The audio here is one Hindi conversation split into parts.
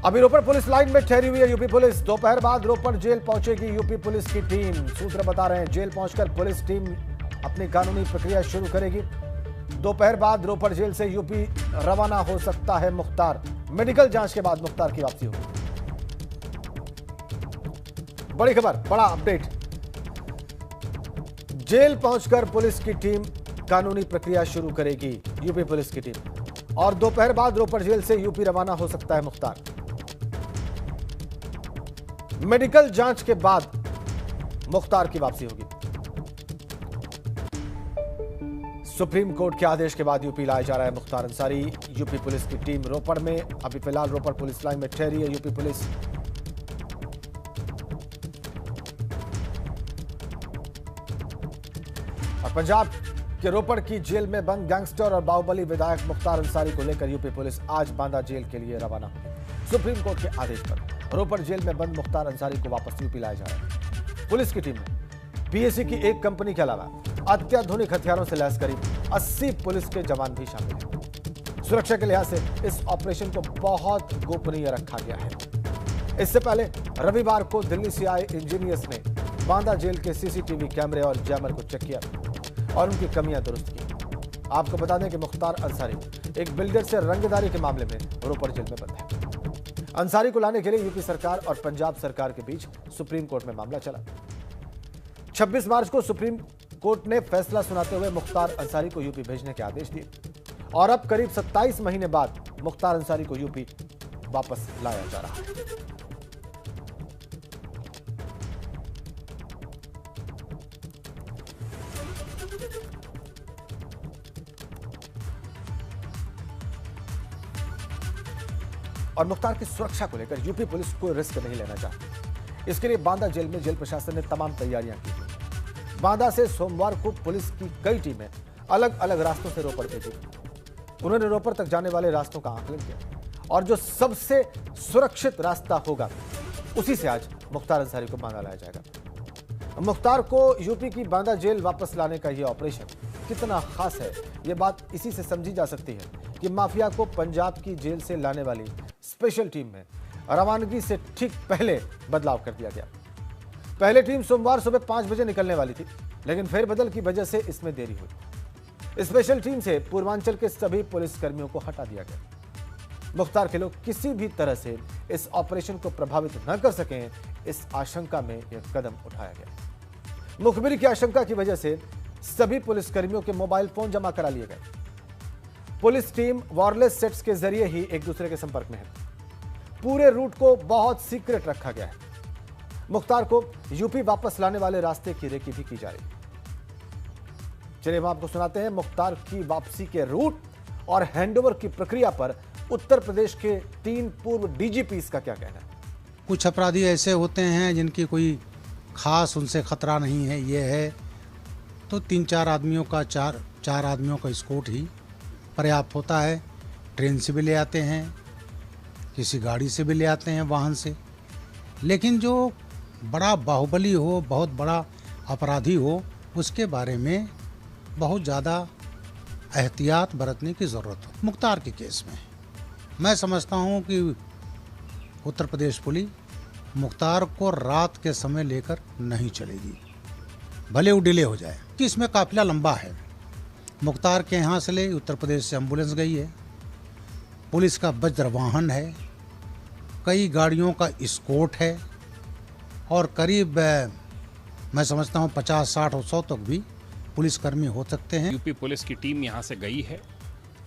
अभी रोपड़ पुलिस लाइन में ठहरी हुई है यूपी पुलिस। दोपहर बाद रोपड़ जेल पहुंचेगी यूपी पुलिस की टीम। सूत्र बता रहे हैं जेल पहुंचकर पुलिस टीम अपनी कानूनी प्रक्रिया शुरू करेगी। दोपहर बाद रोपड़ जेल से यूपी रवाना हो सकता है मुख्तार। मेडिकल जांच के बाद मुख्तार की वापसी होगी। बड़ी खबर, बड़ा अपडेट। जेल पहुंचकर पुलिस की टीम कानूनी प्रक्रिया शुरू करेगी यूपी पुलिस की टीम, और दोपहर बाद रोपड़ जेल से यूपी रवाना हो सकता है मुख्तार। मेडिकल जांच के बाद मुख्तार की वापसी होगी। सुप्रीम कोर्ट के आदेश के बाद यूपी लाया जा रहा है मुख्तार अंसारी। यूपी पुलिस की टीम रोपड़ में, अभी फिलहाल रोपड़ पुलिस लाइन में ठहरी है यूपी पुलिस। और पंजाब के रोपड़ की जेल में बंद गैंगस्टर और बाहुबली विधायक मुख्तार अंसारी को लेकर यूपी पुलिस आज बांदा जेल के लिए रवाना हुई। सुप्रीम कोर्ट के आदेश पर रोपड़ जेल में बंद मुख्तार अंसारी को वापस यूपी लाया जा रहा है। पुलिस की टीम में पीएसी की एक कंपनी के अलावा अत्याधुनिक हथियारों से लैस करीब 80 पुलिस के जवान भी शामिल हैं। सुरक्षा के लिहाज से इस ऑपरेशन को बहुत गोपनीय रखा गया है। इससे पहले रविवार को दिल्ली से आए इंजीनियर्स ने बांदा जेल के सीसीटीवी कैमरे और जैमर को चेक किया और उनकी कमियां दुरुस्त की। आपको बता दें कि मुख्तार अंसारी एक बिल्डर से रंगदारी के मामले में रोपड़ जेल में बंद है। अंसारी को लाने के लिए यूपी सरकार और पंजाब सरकार के बीच सुप्रीम कोर्ट में मामला चला। 26 मार्च को सुप्रीम कोर्ट ने फैसला सुनाते हुए मुख्तार अंसारी को यूपी भेजने के आदेश दिए, और अब करीब 27 महीने बाद मुख्तार अंसारी को यूपी वापस लाया जा रहा है। और मुख्तार की सुरक्षा को लेकर यूपी पुलिस कोई रिस्क नहीं लेना चाहती। इसके लिए बांदा जेल में जेल प्रशासन ने तमाम तैयारियां की थी। बांदा से सोमवार को पुलिस की कई टीमें अलग अलग रास्तों से रोपड़ भेजी। उन्होंने रोपड़ तक जाने वाले रास्तों का आकलन किया, और जो सबसे सुरक्षित रास्ता होगा उसी से आज मुख्तार अंसारी को बांदा लाया जाएगा। मुख्तार को यूपी की बांदा जेल वापस लाने का यह ऑपरेशन कितना खास है, यह बात इसी से समझी जा सकती है कि माफिया को पंजाब की जेल से लाने वाली स्पेशल टीम में रवानगी से ठीक पहले बदलाव कर दिया गया। पहले टीम सोमवार सुबह 5 बजे निकलने वाली थी, लेकिन फेरबदल की वजह से इसमें देरी हुई। स्पेशल टीम से पूर्वांचल के सभी पुलिस कर्मियों को हटा दिया गया। मुख्तार के लोग किसी भी तरह से इस ऑपरेशन को प्रभावित न कर सकें, इस आशंका में यह कदम उठाया गया। मुखबिरी की आशंका की वजह से सभी पुलिसकर्मियों के मोबाइल फोन जमा करा लिए गए। पुलिस टीम वायरलेस सेट्स के जरिए ही एक दूसरे के संपर्क में है। पूरे रूट को बहुत सीक्रेट रखा गया है। मुख्तार को यूपी वापस लाने वाले रास्ते की रेकी भी की जा रही है। चलिए हम आपको सुनाते हैं मुख्तार की वापसी के रूट और हैंडओवर की प्रक्रिया पर उत्तर प्रदेश के 3 पूर्व डीजीपीस का क्या कहना है। कुछ अपराधी ऐसे होते हैं जिनकी कोई खास उनसे खतरा नहीं है, ये है तो 3-4 आदमियों का चार आदमियों का स्कॉट ही पर्याप्त होता है। ट्रेन से भी ले आते हैं, किसी गाड़ी से भी ले आते हैं, वाहन से। लेकिन जो बड़ा बाहुबली हो, बहुत बड़ा अपराधी हो, उसके बारे में बहुत ज़्यादा एहतियात बरतने की ज़रूरत है। मुख्तार के केस में मैं समझता हूँ कि उत्तर प्रदेश पुलिस मुख्तार को रात के समय लेकर नहीं चलेगी, भले वो डिले हो जाए, कि इसमें काफिला लंबा है। मुख्तार के यहाँ से ले उत्तर प्रदेश से एम्बुलेंस गई है, पुलिस का वज्र वाहन है, कई गाड़ियों का स्कॉट है, और करीब मैं समझता हूँ 50, 60 और 100 तक भी पुलिसकर्मी हो सकते हैं। यूपी पुलिस की टीम यहाँ से गई है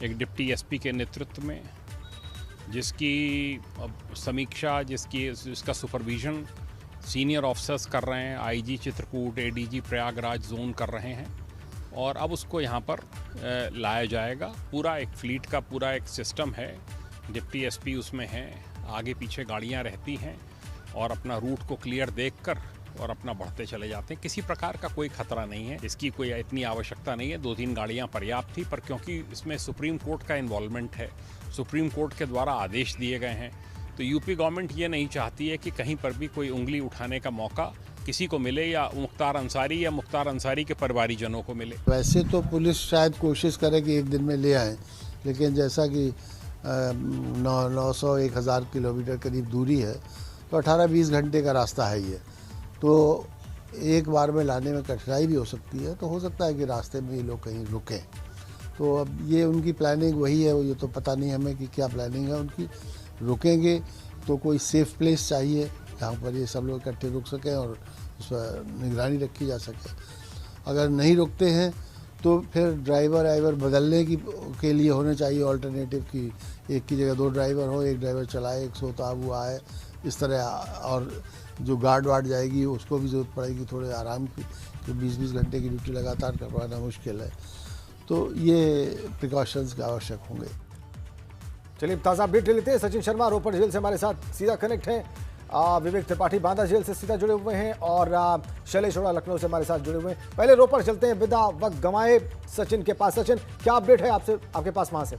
एक डिप्टी एसपी के नेतृत्व में, जिसकी समीक्षा, जिसका सुपरविजन सीनियर ऑफिसर्स कर रहे हैं। IG Chitrakoot, ADG Prayagraj zone कर रहे हैं, और अब उसको यहाँ पर लाया जाएगा। पूरा एक फ्लीट का पूरा एक सिस्टम है। डिप्टी एसपी उसमें है, आगे पीछे गाड़ियाँ रहती हैं, और अपना रूट को क्लियर देखकर और अपना बढ़ते चले जाते हैं। किसी प्रकार का कोई खतरा नहीं है, इसकी कोई इतनी आवश्यकता नहीं है। 2-3 गाड़ियाँ पर्याप्त थी, पर क्योंकि इसमें सुप्रीम कोर्ट का इन्वॉल्वमेंट है, सुप्रीम कोर्ट के द्वारा आदेश दिए गए हैं, तो यूपी गवर्नमेंट ये नहीं चाहती है कि कहीं पर भी कोई उंगली उठाने का मौका किसी को मिले, या मुख्तार अंसारी या मुख्तार अंसारी के परिवारीजनों को मिले। वैसे तो पुलिस शायद कोशिश करे कि एक दिन में ले आए, लेकिन जैसा कि 900-1000 किलोमीटर करीब दूरी है, तो 18-20 घंटे का रास्ता है ये। तो एक बार में लाने में कठिनाई भी हो सकती है, तो हो सकता है कि रास्ते में ये लोग कहीं रुकें। तो अब ये उनकी प्लानिंग वही है, ये तो पता नहीं हमें कि क्या प्लानिंग है उनकी। रुकेंगे तो कोई सेफ़ प्लेस चाहिए जहाँ पर ये सब लोग इकट्ठे रुक सकें और उस पर निगरानी रखी जा सके। अगर नहीं रुकते हैं तो फिर ड्राइवर बदलने के लिए होने चाहिए ऑल्टरनेटिव, की एक की जगह 2 ड्राइवर हो, एक ड्राइवर चलाए, एक सोता हुआ आए, इस तरह। और जो गार्ड वार्ड जाएगी उसको भी ज़रूरत पड़ेगी थोड़े आराम की, तो 20-20 घंटे की ड्यूटी लगातार करवाना मुश्किल है। तो ये प्रिकॉशंस का आवश्यक होंगे। चलिए ताज़ा अपडेट ले लेते हैं। सचिन शर्मा रोपड़ जेल से हमारे साथ सीधा कनेक्ट हैं। विवेक त्रिपाठी बांदा जेल से सीधा जुड़े हुए हैं और शैलेश अरोड़ा लखनऊ से हमारे साथ जुड़े हुए हैं। पहले रोपड़ चलते हैं, बिना वक्त गंवाए सचिन के पास। सचिन, क्या अपडेट है आपके पास वहां से?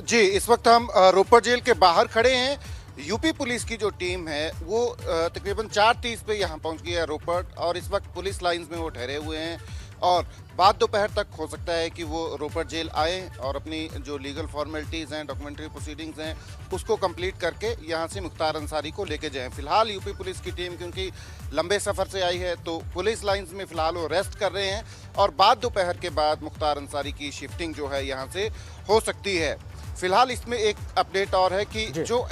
जी, इस वक्त हम रोपड़ जेल के बाहर खड़े हैं। यूपी पुलिस की जो टीम है वो तकरीबन 4:30 पे यहाँ पहुँच गई है रोपड़, और इस वक्त पुलिस लाइंस में वो ठहरे हुए हैं और बाद दोपहर तक हो सकता है कि वो रोपड़ जेल आए और अपनी जो लीगल फॉर्मेलिटीज़ हैं, डॉक्यूमेंट्री प्रोसीडिंग्स हैं, उसको कंप्लीट करके यहाँ से मुख्तार अंसारी को लेके जाएं। फिलहाल यूपी पुलिस की टीम क्योंकि लंबे सफ़र से आई है तो पुलिस लाइंस में फ़िलहाल वो रेस्ट कर रहे हैं और बाद दोपहर के बाद मुख्तार अंसारी की शिफ्टिंग जो है यहाँ से हो सकती है। फिलहाल इसमें एक अपडेट और है कि जो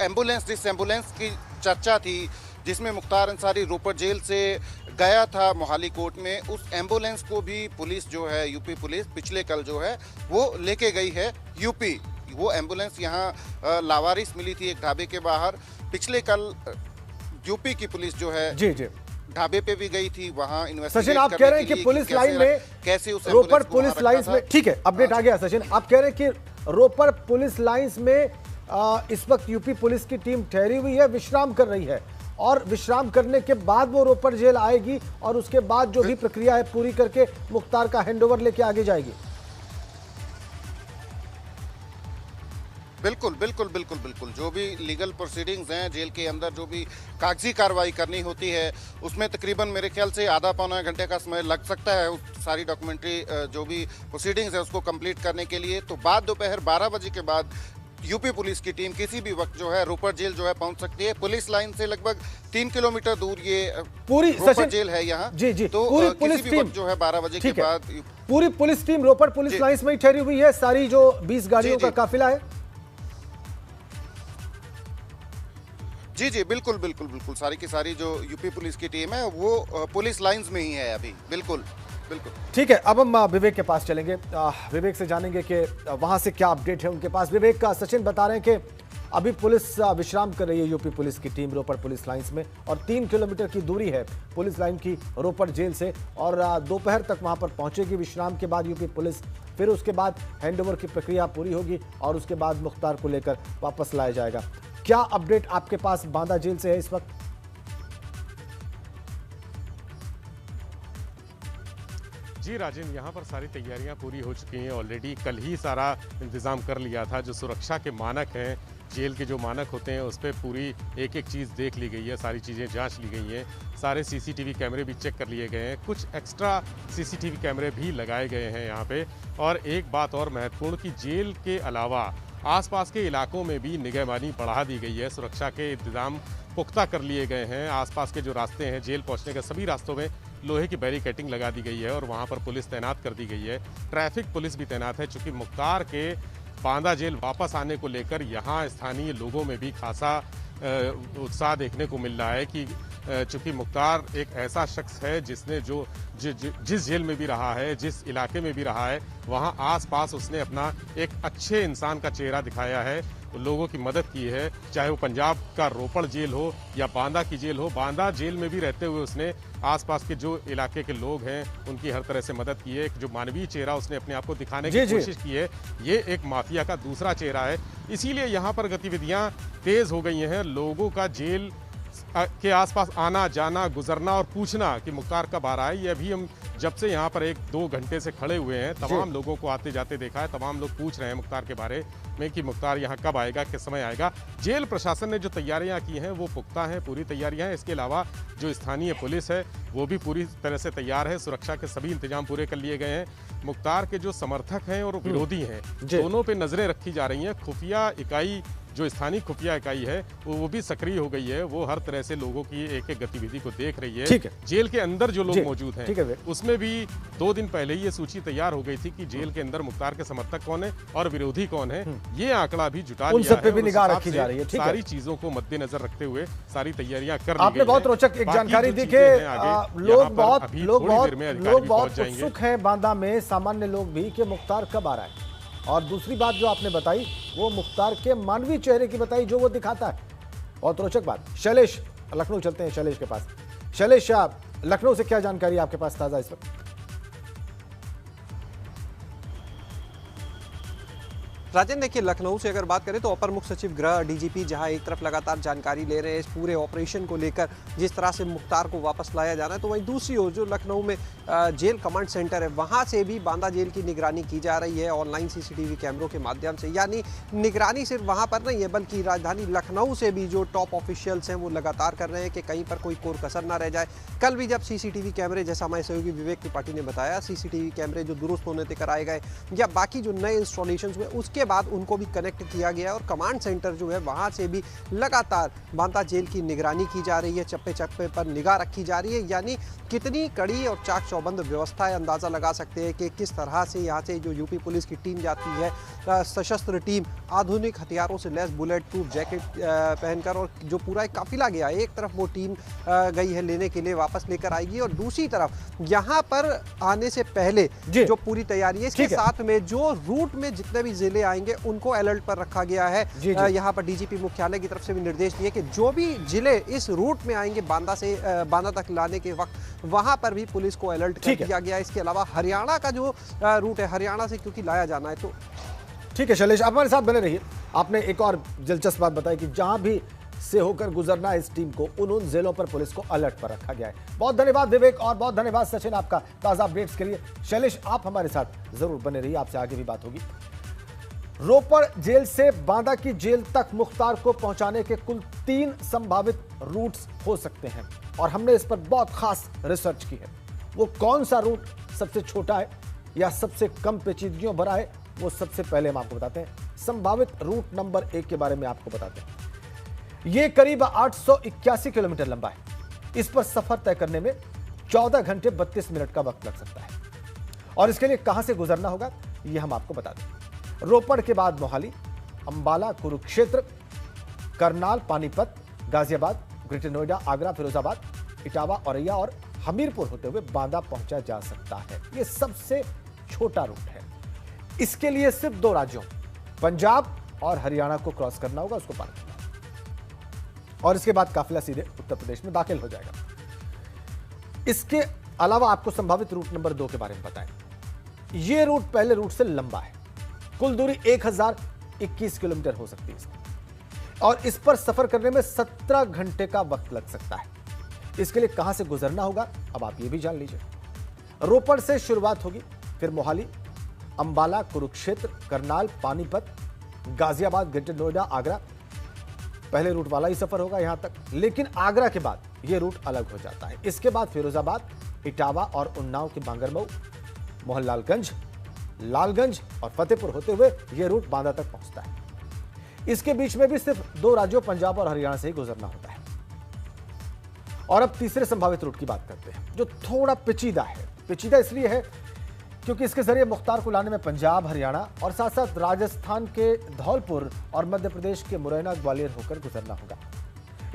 जिस एम्बुलेंस की चर्चा थी जिसमें मुख्तार अंसारी रोपड़ जेल से गया था मोहाली कोर्ट में, उस एम्बुलेंस को भी पुलिस जो है, यूपी पुलिस पिछले कल जो है वो लेके गई है यूपी। वो एम्बुलेंस यहाँ लावारिस मिली थी एक ढाबे के बाहर। पिछले कल यूपी की पुलिस जो है जी ढाबे पे भी गई थी, वहाँ इन्वेस्टिगेट सचिन, आप कह रहे हैं कि पुलिस लाइन में कैसे उस रोपड़ पुलिस लाइंस में, ठीक है अपडेट आ गया सचिन। आप कह रहे हैं कि रोपड़ पुलिस लाइंस में इस वक्त यूपी पुलिस की टीम ठहरी हुई है, विश्राम कर रही है, और विश्राम करने के बाद वो रोपड़ जेल आएगी और उसके बाद जो भी प्रक्रिया है पूरी करके मुख्तार का हैंडओवर लेके आगे जाएगी। बिल्कुल बिल्कुल बिल्कुल बिल्कुल जो भी लीगल प्रोसीडिंग्स हैं जेल के अंदर, जो भी कागजी कार्रवाई करनी होती है, उसमें तकरीबन मेरे ख्याल से आधा पौना घंटे का समय लग सकता है उस सारी डॉक्यूमेंट्री जो भी प्रोसीडिंग्स है उसको कंप्लीट करने के लिए। तो बाद दोपहर 12 बजे के बाद यूपी पुलिस की टीम किसी भी वक्त जो है रोपड़ जेल जो है पहुंच सकती है। पुलिस लाइन से लगभग 3 किलोमीटर दूर ये पूरी रोपड़ जेल है यहाँ। जी तो पूरी किसी पुलिस भी टीम वक्त जो है 12 बजे के बाद पूरी पुलिस टीम रोपड़ पुलिस लाइंस में ही ठहरी हुई है। सारी जो 20 गाड़ियों का काफिला है, जी बिल्कुल बिल्कुल बिल्कुल सारी की सारी जो यूपी पुलिस की टीम है वो पुलिस लाइंस में ही है अभी। बिल्कुल बिल्कुल ठीक है। अब हम विवेक के पास चलेंगे, विवेक से जानेंगे कि वहां से क्या अपडेट है उनके पास। विवेक का सचिन बता रहे हैं कि अभी पुलिस विश्राम कर रही है, यूपी पुलिस की टीम रोपड़ पुलिस लाइंस में, और 3 किलोमीटर की दूरी है पुलिस लाइन की रोपड़ जेल से, और दोपहर तक वहां पर पहुंचेगी विश्राम के बाद यूपी पुलिस। फिर उसके बाद हैंडओवर की प्रक्रिया पूरी होगी और उसके बाद मुख्तार को लेकर वापस लाया जाएगा। क्या अपडेट आपके पास बांदा जेल से है इस वक्त? जी राजन, यहाँ पर सारी तैयारियां पूरी हो चुकी हैं ऑलरेडी। कल ही सारा इंतज़ाम कर लिया था। जो सुरक्षा के मानक हैं, जेल के जो मानक होते हैं, उस पर पूरी एक एक चीज़ देख ली गई है, सारी चीज़ें जांच ली गई हैं, सारे सीसीटीवी कैमरे भी चेक कर लिए गए हैं, कुछ एक्स्ट्रा सीसीटीवी कैमरे भी लगाए गए हैं यहाँ पे। और एक बात और महत्वपूर्ण कि जेल के अलावा आसपास के इलाकों में भी निगहबानी बढ़ा दी गई है, सुरक्षा के इंतज़ाम पुख्ता कर लिए गए हैं। आसपास के जो रास्ते हैं, जेल पहुँचने के सभी रास्तों में लोहे की बैरिकेडिंग लगा दी गई है और वहाँ पर पुलिस तैनात कर दी गई है। ट्रैफिक पुलिस भी तैनात है, चूँकि मुख्तार के बांदा जेल वापस आने को लेकर यहाँ स्थानीय लोगों में भी खासा उत्साह देखने को मिल रहा है कि चूँकि मुख्तार एक ऐसा शख्स है जिसने जिस जेल में भी रहा है, जिस इलाके में भी रहा है, वहाँ आसपास उसने अपना एक अच्छे इंसान का चेहरा दिखाया है, लोगों की मदद की है। चाहे वो पंजाब का रोपड़ जेल हो या बांदा की जेल हो, बांदा जेल में भी रहते हुए उसने आसपास के जो इलाके के लोग हैं उनकी हर तरह से मदद की है। जो मानवीय चेहरा उसने अपने आप को दिखाने की कोशिश की है, ये एक माफिया का दूसरा चेहरा है। इसीलिए यहाँ पर गतिविधियाँ तेज हो गई हैं। लोगों का जेल के आसपास आना जाना, गुजरना और पूछना कि मुख्तार कब आ रहा है, ये अभी हम जब से यहाँ पर 1-2 घंटे से खड़े हुए हैं तमाम लोगों को आते जाते देखा है। तमाम लोग पूछ रहे हैं मुख्तार के बारे में कि मुख्तार यहाँ कब आएगा, किस समय आएगा। जेल प्रशासन ने जो तैयारियाँ की हैं वो पुख्ता हैं, पूरी तैयारियाँ हैं। इसके अलावा जो स्थानीय पुलिस है वो भी पूरी तरह से तैयार है। सुरक्षा के सभी इंतजाम पूरे कर लिए गए हैं। मुख्तार के जो समर्थक हैं और विरोधी हैं, दोनों पे नजरें रखी जा रही हैं। खुफिया इकाई, जो स्थानीय खुफिया इकाई है वो भी सक्रिय हो गई है। वो हर तरह से लोगों की एक एक गतिविधि को देख रही है। जेल के अंदर जो लोग मौजूद हैं उसमें भी 2 दिन पहले ही ये सूची तैयार हो गई थी कि जेल के अंदर मुख्तार के समर्थक कौन है और विरोधी कौन है। ये आंकड़ा भी जुटा लिया है। उन सब पे भी निगाह रखी जा रही है। सारी चीजों को मद्देनजर रखते हुए सारी तैयारियां कर ली गई। आपने बहुत रोचक एक जानकारी दी कि लोग बहुत उत्सुक हैं बांदा में, सामान्य लोग भी, कि मुख्तार कब आ रहा है। और दूसरी बात जो आपने बताई वो मुख्तार के मानवीय चेहरे की बताई जो वो दिखाता है। बहुत रोचक बात। शैलेश, लखनऊ चलते हैं शैलेश के पास। शैलेश, लखनऊ से क्या जानकारी आपके पास ताजा इस वक्त? राजन, देखिए लखनऊ से अगर बात करें तो अपर मुख्य सचिव गृह डीजीपी जहां एक तरफ लगातार जानकारी ले रहे हैं इस पूरे ऑपरेशन को लेकर, जिस तरह से मुख्तार को वापस लाया जाना है, तो वहीं दूसरी ओर जो लखनऊ में जेल कमांड सेंटर है वहां से भी बांदा जेल की निगरानी की जा रही है ऑनलाइन सीसीटीवी कैमरों के माध्यम से। यानी निगरानी सिर्फ वहां पर नहीं है बल्कि राजधानी लखनऊ से भी जो टॉप ऑफिशियल्स हैं वो लगातार कर रहे हैं कि कहीं पर कोई कोर कसर ना रह जाए। कल भी जब सीसीटीवी कैमरे, जैसा हमारे सहयोगी विवेक त्रिपाठी ने बताया, सीसीटीवी कैमरे जो दुरुस्त होने तक कराए गए या बाकी जो नए इंस्टॉलेशन हुए उसके बाद उनको भी कनेक्ट किया गया और कमांड सेंटर जो है वहां से भी लगातार बांदा जेल की निगरानी की जा रही है। चप्पे चप्पे पर निगाह रखी जा रही है। यानी कितनी कड़ी और चाक चौबंद व्यवस्था है, अंदाजा लगा सकते हैं कि किस तरह से यहाँ से जो यूपी पुलिस की टीम जाती है, सशस्त्र टीम, आधुनिक हथियारों से लैस बुलेट प्रूफ जैकेट पहनकर, और जो पूरा एक काफिला गया, एक तरफ वो टीम गई है लेने के लिए, वापस लेकर आएगी, और दूसरी तरफ यहाँ पर आने से पहले जो पूरी तैयारी है, इसके साथ में जो रूट में जितने भी जिले आएंगे उनको अलर्ट पर रखा गया है। यहाँ पर डीजीपी मुख्यालय की तरफ से भी निर्देश दिए कि जो भी जिले इस रूट में आएंगे बांदा से बांदा तक लाने के वक्त, वहां पर भी पुलिस को अलर्ट कर दिया गया है। इसके अलावा हरियाणा का जो रूट है, हरियाणा से क्योंकि लाया जाना है, तो ठीक है शैलेश, आप हमारे साथ बने रहिए। आपने एक और दिलचस्प बात बताई कि जहां भी से होकर गुजरना है इस टीम को, उन जिलों पर पुलिस को अलर्ट पर रखा गया है। बहुत धन्यवाद विवेक और बहुत धन्यवाद सचिन आपका ताजा अपडेट्स के लिए। शैलेश, आप हमारे साथ जरूर बने रहिए, आपसे आगे भी बात होगी। रोपड़ जेल से बांदा की जेल तक मुख्तार को पहुंचाने के कुल 3 संभावित रूट्स हो सकते हैं और हमने इस पर बहुत खास रिसर्च की है। वो कौन सा रूट सबसे छोटा है या सबसे कम पेचीदगियों भरा है, वो सबसे पहले हम आपको बताते हैं। संभावित रूट नंबर 1 के बारे में आपको बताते हैं। ये करीब 881 किलोमीटर लंबा है। इस पर सफर तय करने में 14 घंटे 32 मिनट का वक्त लग सकता है। और इसके लिए कहां से गुजरना होगा ये हम आपको बता दें। रोपड़ के बाद मोहाली, अंबाला, कुरुक्षेत्र, करनाल, पानीपत, गाजियाबाद, ग्रेटर नोएडा, आगरा, फिरोजाबाद, इटावा, औरैया और हमीरपुर होते हुए बांदा पहुंचा जा सकता है। यह सबसे छोटा रूट है। इसके लिए सिर्फ 2 राज्यों पंजाब और हरियाणा को क्रॉस करना होगा, उसको पार करना होगा और इसके बाद काफिला सीधे उत्तर प्रदेश में दाखिल हो जाएगा। इसके अलावा आपको संभावित रूट नंबर 2 के बारे में बताएं। यह रूट पहले रूट से लंबा है। कुल दूरी 1021 किलोमीटर हो सकती है और इस पर सफर करने में 17 घंटे का वक्त लग सकता है। इसके लिए कहां से गुजरना होगा अब आप ये भी जान लीजिए। रोपड़ से शुरुआत होगी, फिर मोहाली, अंबाला, कुरुक्षेत्र, करनाल, पानीपत, गाजियाबाद, ग्रेटर नोएडा, आगरा। पहले रूट वाला ही सफर होगा यहां तक, लेकिन आगरा के बाद यह रूट अलग हो जाता है। इसके बाद फिरोजाबाद, इटावा और उन्नाव के बांगरमऊ, मोहनलालगंज, लालगंज और फतेहपुर होते हुए यह रूट बांदा तक पहुंचता है। इसके बीच में भी सिर्फ 2 राज्यों पंजाब और हरियाणा से ही गुजरना होता है। और अब तीसरे संभावित रूट की बात करते हैं जो थोड़ा पेचीदा है। पेचीदा इसलिए है क्योंकि इसके जरिए मुख्तार को लाने में पंजाब, हरियाणा और साथ साथ राजस्थान के धौलपुर और मध्य प्रदेश के मुरैना, ग्वालियर होकर गुजरना होगा।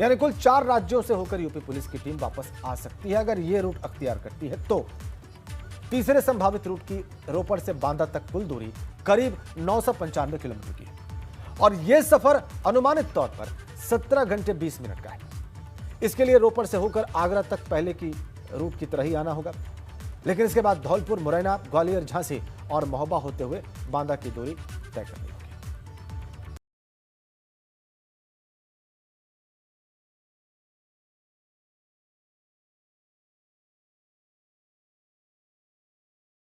यानी कुल 4 राज्यों से होकर यूपी पुलिस की टीम वापस आ सकती है अगर यह रूट अख्तियार करती है तो। तीसरे संभावित रूट की रोपड़ से बांदा तक कुल दूरी करीब 995 किलोमीटर की है और यह सफर अनुमानित तौर पर 17 घंटे 20 मिनट का है। इसके लिए रोपड़ से होकर आगरा तक पहले की रूट की तरह ही आना होगा, लेकिन इसके बाद धौलपुर, मुरैना, ग्वालियर, झांसी और महोबा होते हुए बांदा की दूरी तय करनी